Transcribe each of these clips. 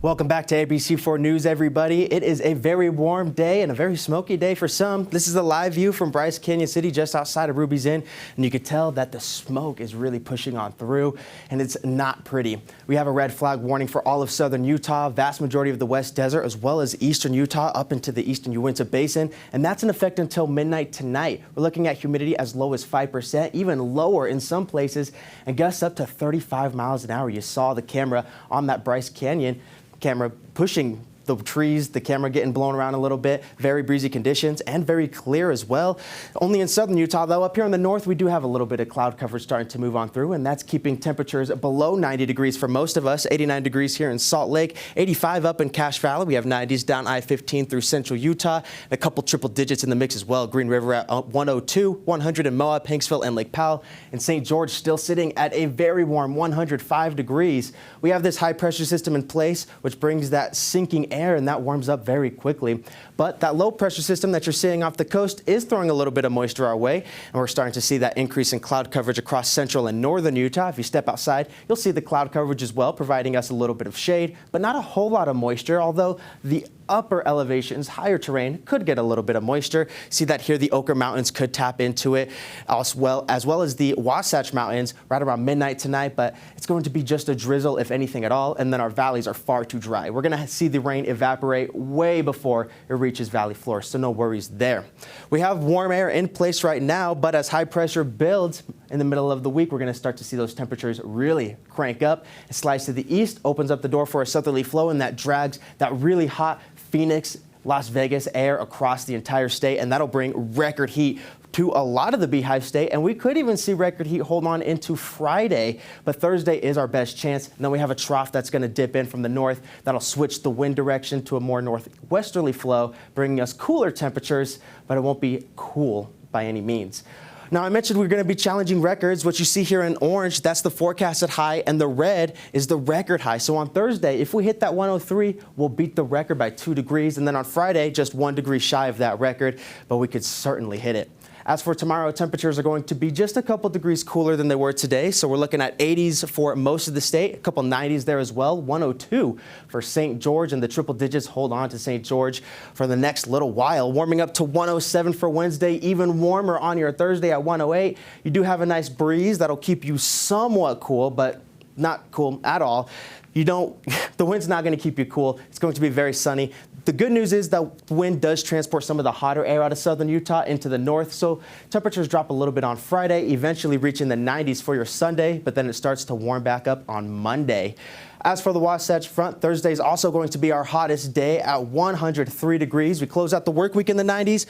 Welcome back to ABC4 News, everybody. It is a very warm day and a very smoky day for some. This is a live view from Bryce Canyon City, just outside of Ruby's Inn, and you can tell that the smoke is really pushing on through, and it's not pretty. We have a red flag warning for all of southern Utah, vast majority of the West Desert, as well as eastern Utah up into the eastern Uinta Basin, and that's in effect until midnight tonight. We're looking at humidity as low as 5%, even lower in some places, and gusts up to 35 miles an hour. You saw the camera on that Bryce Canyon camera pushing the trees, the camera getting blown around a little bit. Very breezy conditions and very clear as well. Only in southern Utah, though. Up here in the north, we do have a little bit of cloud coverage starting to move on through, and that's keeping temperatures below 90 degrees for most of us. 89 degrees here in Salt Lake, 85 up in Cache Valley. We have 90s down I-15 through central Utah, and a couple triple digits in the mix as well. Green River at 102, 100 in Moab, Hanksville, and Lake Powell. And St. George still sitting at a very warm 105 degrees. We have this high pressure system in place, which brings that sinking air, and that warms up very quickly. But that low pressure system that you're seeing off the coast is throwing a little bit of moisture our way, and we're starting to see that increase in cloud coverage across central and northern Utah. If you step outside, you'll see the cloud coverage as well, providing us a little bit of shade, but not a whole lot of moisture, although the upper elevations, higher terrain, could get a little bit of moisture. See that here, the Oquirrh Mountains could tap into it, as well as the Wasatch Mountains right around midnight tonight, but it's going to be just a drizzle, if anything at all, and then our valleys are far too dry. We're going to see the rain evaporate way before it reaches valley floor, so no worries there. We have warm air in place right now, but as high pressure builds in the middle of the week, we're going to start to see those temperatures really crank up. It slides to the east, opens up the door for a southerly flow, and that drags that really hot Phoenix, Las Vegas air across the entire state, and that'll bring record heat to a lot of the Beehive State, and we could even see record heat hold on into Friday, but Thursday is our best chance. And then we have a trough that's going to dip in from the north. That'll switch the wind direction to a more northwesterly flow, bringing us cooler temperatures, but it won't be cool by any means. Now, I mentioned we're going to be challenging records. What you see here in orange, that's the forecasted high, and the red is the record high. So on Thursday, if we hit that 103, we'll beat the record by 2 degrees. And then on Friday, just 1 degree shy of that record, but we could certainly hit it. As for tomorrow, temperatures are going to be just a couple degrees cooler than they were today. So we're looking at 80s for most of the state, a couple 90s there as well. 102 for St. George, and the triple digits hold on to St. George for the next little while. Warming up to 107 for Wednesday, even warmer on your Thursday at 108. You do have a nice breeze that'll keep you somewhat cool, but not cool at all. The wind's not going to keep you cool. It's going to be very sunny. The good news is that the wind does transport some of the hotter air out of southern Utah into the north, so temperatures drop a little bit on Friday, eventually reaching the 90s for your Sunday, but then it starts to warm back up on Monday. As for the Wasatch Front, Thursday is also going to be our hottest day at 103 degrees. We close out the work week in the 90s,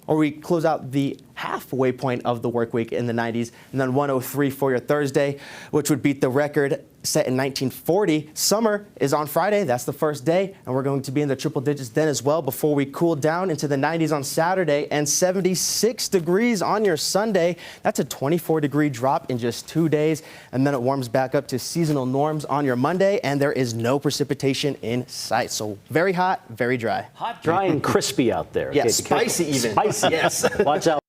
or we close out the halfway point of the work week in the 90s, and then 103 for your Thursday, which would beat the record set in 1940. Summer is on Friday. That's the first day, and we're going to be in the triple digits then as well before we cool down into the 90s on Saturday and 76 degrees on your Sunday. That's a 24-degree drop in just 2 days, and then it warms back up to seasonal norms on your Monday, and there is no precipitation in sight. So very hot, very dry. Hot, dry, and crispy out there. Yes, spicy even. Spicy. Yes. Watch out.